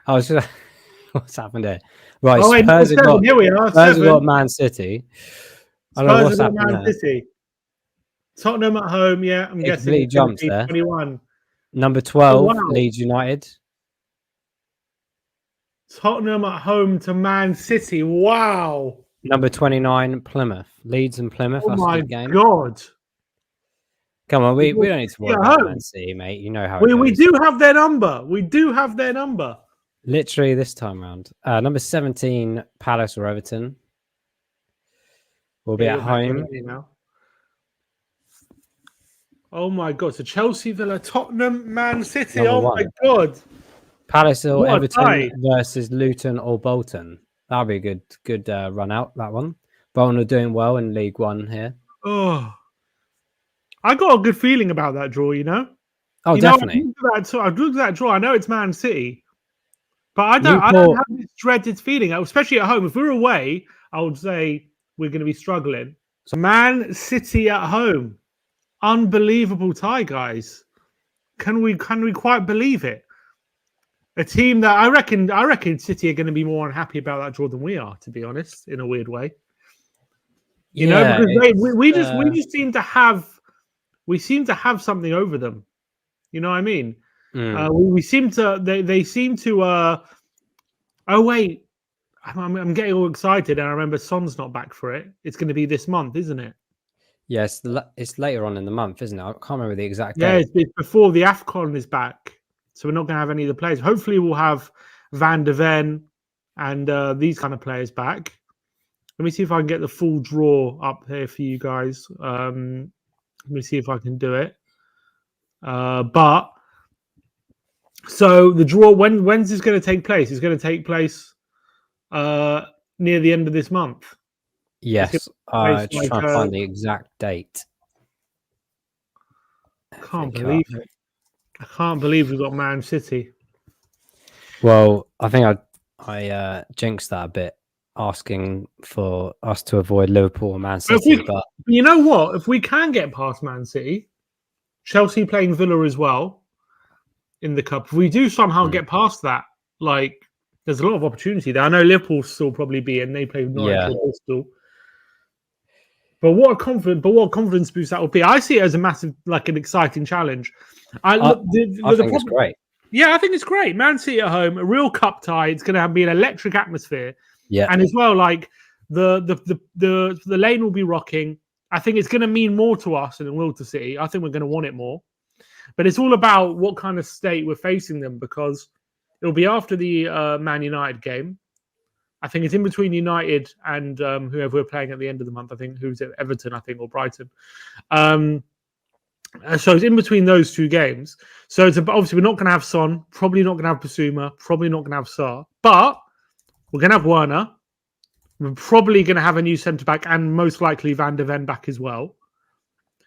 I was just, what's happened here? Right, Oh, wait, Spurs have got, here we are. Spurs have got Man City. I don't know what's Spurs have got happened Man there. City. Tottenham at home, yeah. I'm It guessing completely it's going to jumps be there. 21. Number 12, wow. Leeds United. Tottenham at home to Man City. Wow. Number 29, Plymouth. Leeds and Plymouth. Oh That's a my good game. God. Come on, we don't need to worry about home. Man City, mate. You know how it goes. We do have their number. We do have their number. Literally this time round. Number 17, Palace or Everton. We'll be at home. Now. Oh my God. So Chelsea, Villa, Tottenham, Man City. Number oh one. my God. Palace or What a Everton tie. versus Luton or Bolton. That'll be a good run out, that one. Bolton are doing well in League One here. Oh. I got a good feeling about that draw, you know? Oh, definitely. I've looked at that draw. I know it's Man City. But I don't have this dreaded feeling, especially at home. If we're away, I would say we're going to be struggling. So Man City at home. Unbelievable tie, guys. Can we quite believe it? A team that I reckon City are going to be more unhappy about that draw than we are, to be honest, in a weird way. You know, because we just seem to have something over them. You know what I mean? We seem to they seem to oh wait, I'm getting all excited and I remember Son's not back for it. It's going to be this month, isn't it? Yes, it's later on in the month, isn't it? I can't remember the exact date. date. Yeah, it's before the AFCON is back. So we're not going to have any of the players. Hopefully we'll have Van der Ven and these kind of players back. Let me see if I can get the full draw up here for you guys. Let me see if I can do it. But so the draw, when's this going to take place? It's going to take place near the end of this month. Yes, trying to find the exact date. I can't believe we've got Man City. Well, I think I jinxed that a bit, asking for us to avoid Liverpool or Man City. But you know what? If we can get past Man City, Chelsea playing Villa as well in the cup. If we do somehow get past that, like there's a lot of opportunity there. I know Liverpool still probably be in. They play Norwich or Bristol. But what a confidence boost that would be. I see it as a massive, like an exciting challenge. I think it's great. Yeah, I think it's great. Man City at home, a real cup tie. It's going to be an electric atmosphere. Yeah, and as well, like the lane will be rocking. I think it's going to mean more to us than it will to City. I think we're going to want it more. But it's all about what kind of state we're facing them, because it'll be after the Man United game. I think it's in between United and whoever we're playing at the end of the month. I think who's it? Everton, I think, or Brighton. So it's in between those two games. So it's obviously we're not going to have Son, probably not going to have Basuma, probably not going to have Sarr, but we're going to have Werner. We're probably going to have a new centre back and most likely Van der Ven back as well.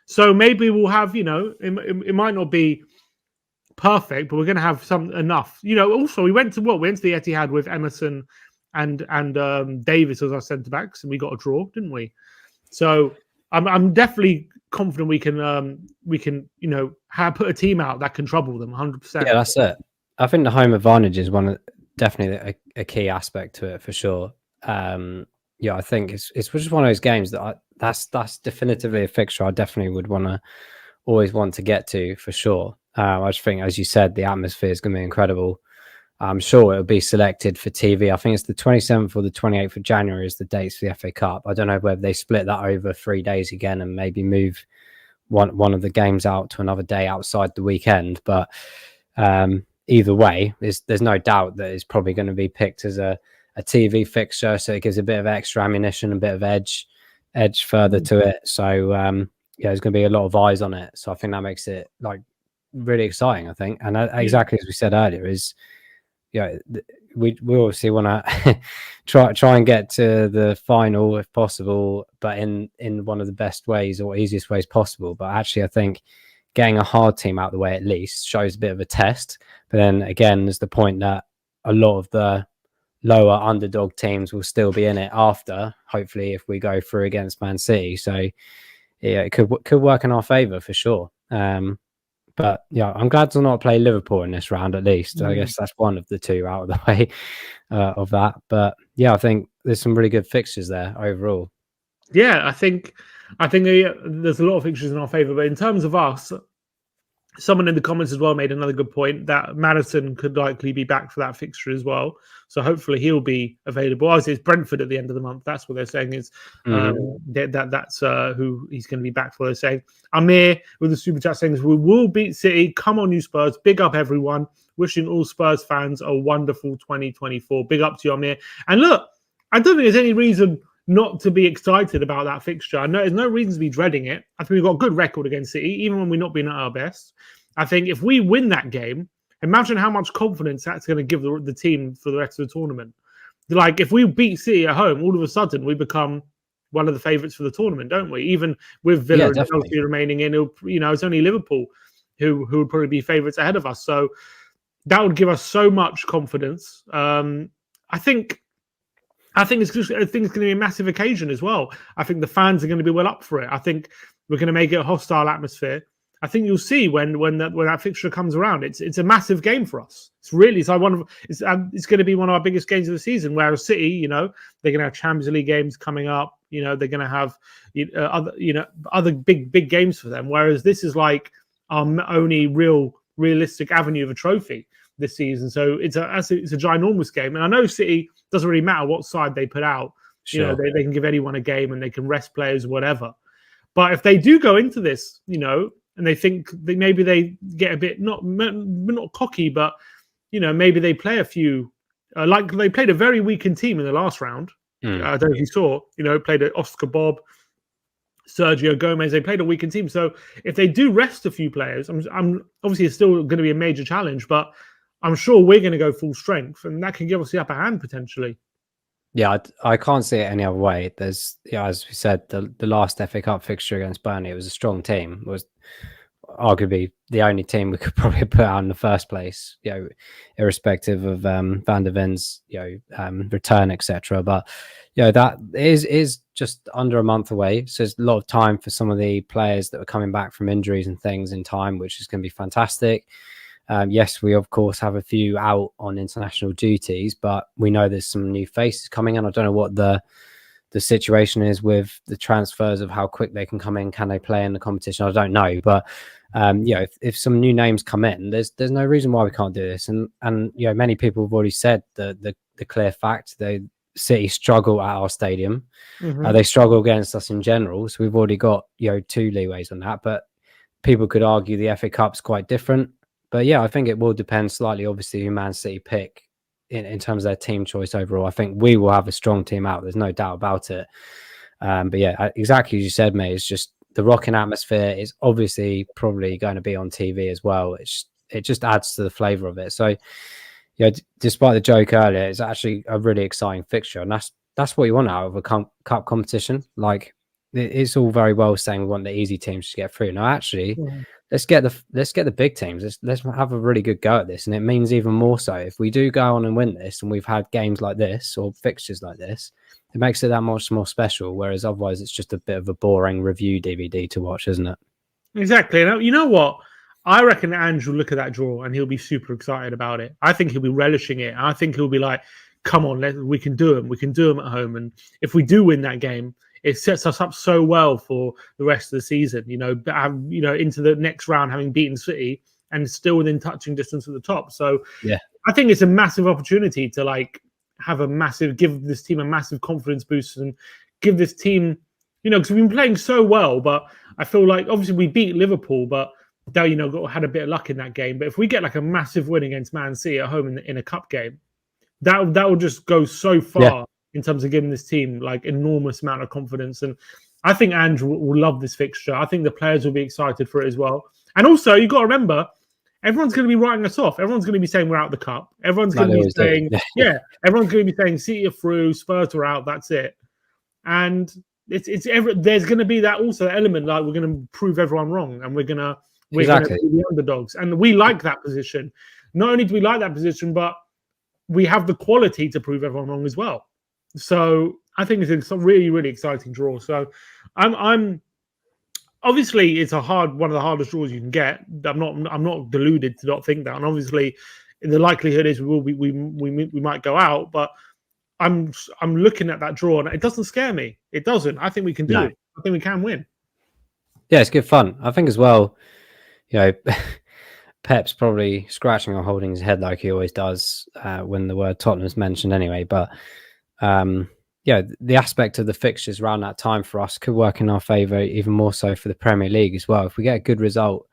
So maybe we'll have, you know, it might not be perfect, but we're going to have enough. You know, also we went to the Etihad with Emerson and Davis as our centre backs, and we got a draw, didn't we? So I'm definitely confident we can you know put a team out that can trouble them 100%. Yeah, that's it. I think the home advantage is definitely a key aspect to it for sure. Yeah, I think it's just one of those games that that's definitively a fixture I definitely would always want to get to for sure. I just think, as you said, the atmosphere is going to be incredible. I'm sure it'll be selected for TV. I think it's the 27th or the 28th of January is the dates for the FA Cup. I don't know whether they split that over 3 days again and maybe move one of the games out to another day outside the weekend. But either way, there's no doubt that it's probably going to be picked as a TV fixture, so it gives a bit of extra ammunition, a bit of edge further to it. So yeah, there's going to be a lot of eyes on it. So I think that makes it like really exciting. I think, and exactly as we said earlier, is we obviously want to try and get to the final if possible, but in one of the best ways or easiest ways possible. But actually, I think getting a hard team out of the way at least shows a bit of a test. But then again, there's the point that a lot of the lower underdog teams will still be in it after, hopefully, if we go through against Man City. So yeah, it could work in our favour for sure. But yeah, I'm glad to not play Liverpool in this round at least. I Mm. guess that's one of the two out of the way of that. But yeah, I think there's some really good fixtures there overall. Yeah, I think there's a lot of fixtures in our favour. But in terms of us, someone in the comments as well made another good point that Madison could likely be back for that fixture as well. So hopefully he'll be available. Obviously, it's Brentford at the end of the month. That's what they're saying is that's who he's going to be back for. They're saying Amir with the super chat saying we will beat City. Come on, you Spurs! Big up everyone. Wishing all Spurs fans a wonderful 2024. Big up to you, Amir. And look, I don't think there's any reason not to be excited about that fixture. I know there's no reason to be dreading it. I think we've got a good record against City, even when we're not being at our best. I think if we win that game, imagine how much confidence that's going to give the team for the rest of the tournament. Like, if we beat City at home, all of a sudden we become one of the favourites for the tournament, don't we? Even with Villa and Chelsea remaining in, it's only Liverpool who would probably be favourites ahead of us. So that would give us so much confidence. I think it's going to be a massive occasion as well. I think the fans are going to be well up for it. I think we're going to make it a hostile atmosphere. I think you'll see when that fixture comes around. It's a massive game for us. It's going to be one of our biggest games of the season. Whereas City, they're going to have Champions League games coming up. They're going to have other big games for them. Whereas this is like our only realistic avenue of a trophy this season. So it's a ginormous game. And I know City doesn't really matter what side they put out. Sure. They can give anyone a game and they can rest players, whatever. But if they do go into this, and they think maybe they get a bit not cocky, but maybe they play a few like they played a very weakened team in the last round. I don't know if you saw, played an Oscar Bob, Sergio Gomez. They played a weakened team. So if they do rest a few players, I'm obviously it's still going to be a major challenge, but I'm sure we're going to go full strength, and that can give us the upper hand potentially. Yeah, I can't see it any other way. There's, as we said, the last FA Cup fixture against Burnley, it was a strong team. It was arguably the only team we could probably put out in the first place, irrespective of Van der Ven's, return, etc. But that is just under a month away, so there's a lot of time for some of the players that are coming back from injuries and things in time, which is going to be fantastic. Yes, we of course have a few out on international duties, but we know there's some new faces coming in. I don't know what the situation is with the transfers of how quick they can come in. Can they play in the competition? I don't know, but if some new names come in, there's no reason why we can't do this. And many people have already said the clear fact they City struggle at our stadium. They struggle against us in general, so we've already got 2 leeways on that. But people could argue the FA Cup's quite different. But yeah, I think it will depend slightly, obviously, who Man City pick in terms of their team choice overall. I think we will have a strong team out. There's no doubt about it. But yeah, exactly as you said, mate, it's just the rocking atmosphere is obviously probably going to be on TV as well. It just adds to the flavour of it. So, despite the joke earlier, it's actually a really exciting fixture. And that's what you want out of a cup competition. Like, it's all very well saying we want the easy teams to get through. No, actually... Yeah. Let's get the big teams. Let's have a really good go at this, and it means even more so if we do go on and win this, and we've had games like this or fixtures like this, it makes it that much more special. Whereas otherwise, it's just a bit of a boring review DVD to watch, isn't it? Exactly. And you know what? I reckon Andrew will look at that draw and he'll be super excited about it. I think he'll be relishing it. I think he'll be like, "Come on, we can do them. We can do them at home." And if we do win that game, it sets us up so well for the rest of the season, into the next round, having beaten City and still within touching distance at the top. So yeah, I think it's a massive opportunity to give this team a massive confidence boost and give this team, because we've been playing so well, but I feel like obviously we beat Liverpool, but they, had a bit of luck in that game. But if we get like a massive win against Man City at home in a cup game, that will just go so far. Yeah. In terms of giving this team like enormous amount of confidence. And I think Andrew will love this fixture. I think the players will be excited for it as well. And also, you've got to remember, everyone's going to be writing us off. Everyone's going to be saying we're out of the cup. Everyone's going to be saying, everyone's going to be saying City are through, Spurs are out, that's it. And there's going to be that also element, like we're going to prove everyone wrong and we're going to be the underdogs. And we like that position. Not only do we like that position, but we have the quality to prove everyone wrong as well. So I think it's a really, really exciting draw. So I'm obviously it's one of the hardest draws you can get. I'm not deluded to not think that, and obviously the likelihood is we might go out, but I'm looking at that draw and it doesn't scare me. It doesn't. I think we can do it. I think we can win. Yeah, it's good fun. I think as well, Pep's probably scratching or holding his head like he always does when the word Tottenham's mentioned anyway. But the aspect of the fixtures around that time for us could work in our favour, even more so for the Premier League as well. If we get a good result,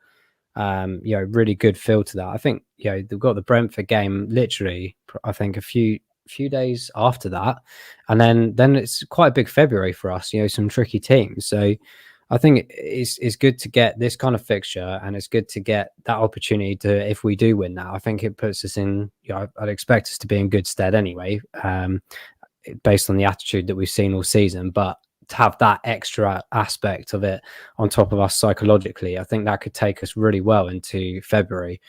really good feel to that. I think, they've got the Brentford game literally, I think, a few days after that. And then it's quite a big February for us, some tricky teams. So I think it's good to get this kind of fixture, and it's good to get that opportunity to, if we do win that, I think it puts us in, I'd expect us to be in good stead anyway, based on the attitude that we've seen all season. But to have that extra aspect of it on top of us psychologically, I think that could take us really well into February.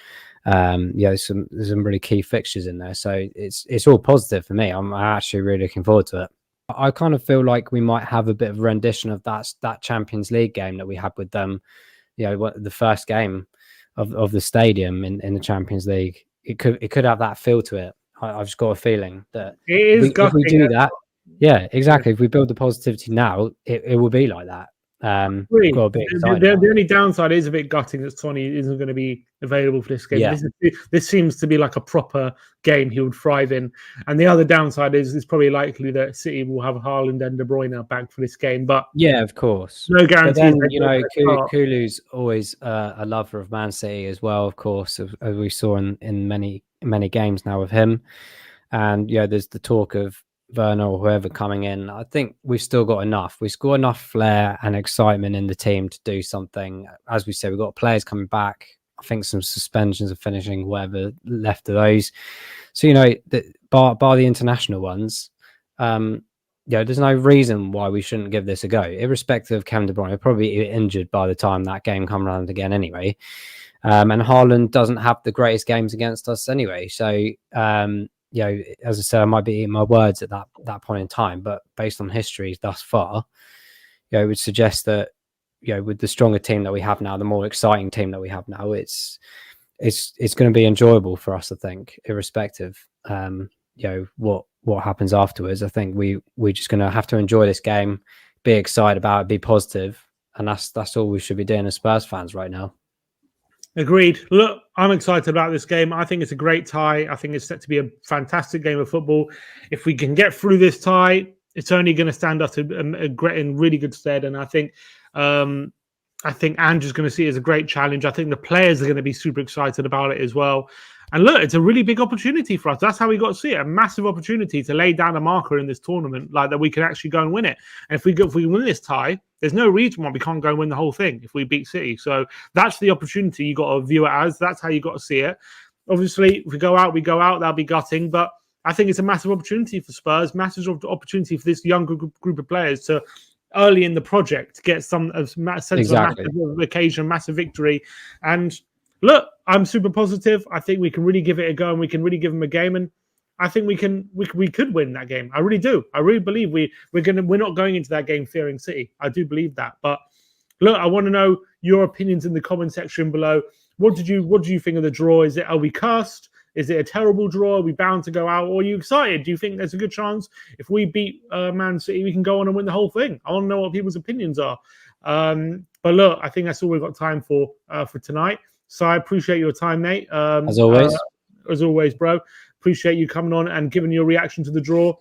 There's some really key fixtures in there. So it's all positive for me. I'm actually really looking forward to it. I kind of feel like we might have a bit of a rendition of that Champions League game that we had with them, the first game of the stadium in the Champions League. It could have that feel to it. I've just got a feeling that if we do that, exactly. If we build the positivity now, it will be like that. The only downside is a bit gutting that Sonny isn't going to be available for this game. Yeah. This seems to be like a proper game he would thrive in. And the other downside is it's probably likely that City will have Haaland and De Bruyne back for this game. But yeah, of course, no guarantees. Kulu's always a lover of Man City as well, of course, as we saw in many games now with him. And there's the talk of Werner or whoever coming in. I think we've still got enough. We've got enough flair and excitement in the team to do something. As we said, we've got players coming back. I think some suspensions are finishing, whatever left of those. So, bar the international ones, there's no reason why we shouldn't give this a go. Irrespective of Kevin De Bruyne, he'll probably be injured by the time that game comes around again anyway. And Haaland doesn't have the greatest games against us anyway. So, as I said, I might be eating my words at that point in time, but based on history thus far, it would suggest that, with the stronger team that we have now, the more exciting team that we have now, it's going to be enjoyable for us, I think, irrespective, what happens afterwards. I think we're just going to have to enjoy this game, be excited about it, be positive, and that's all we should be doing as Spurs fans right now. Agreed. Look, I'm excited about this game. I think it's a great tie. I think it's set to be a fantastic game of football. If we can get through this tie, it's only going to stand us in really good stead. And I think Andrew's going to see it as a great challenge. I think the players are going to be super excited about it as well. And look, it's a really big opportunity for us. That's how we got to see it. A massive opportunity to lay down a marker in this tournament, like that we can actually go and win it. And if we win this tie, there's no reason why we can't go and win the whole thing if we beat City. So that's the opportunity you got to view it as. That's how you got to see it. Obviously, if we go out, that'll be gutting. But I think it's a massive opportunity for Spurs, massive opportunity for this young group of players to early in the project get some sense of a massive occasion, massive victory. And look, I'm super positive. I think we can really give it a go and we can really give them a game. And I think we could win that game. I really do. I really believe we're not going into that game fearing City. I do believe that. But look, I want to know your opinions in the comment section below. What did you think of the draw? Are we cursed? Is it a terrible draw? Are we bound to go out? Or are you excited? Do you think there's a good chance if we beat Man City, we can go on and win the whole thing? I want to know what people's opinions are. But look, I think that's all we've got time for tonight. So I appreciate your time, mate. As always, bro. Appreciate you coming on and giving your reaction to the draw.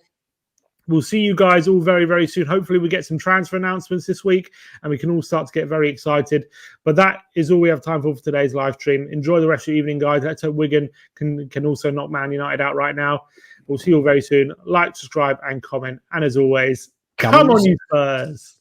We'll see you guys all very, very soon. Hopefully we get some transfer announcements this week and we can all start to get very excited. But that is all we have time for today's live stream. Enjoy the rest of your evening, guys. Let's hope Wigan can also knock Man United out right now. We'll see you all very soon. Like, subscribe, and comment. And as always, come on, you Spurs.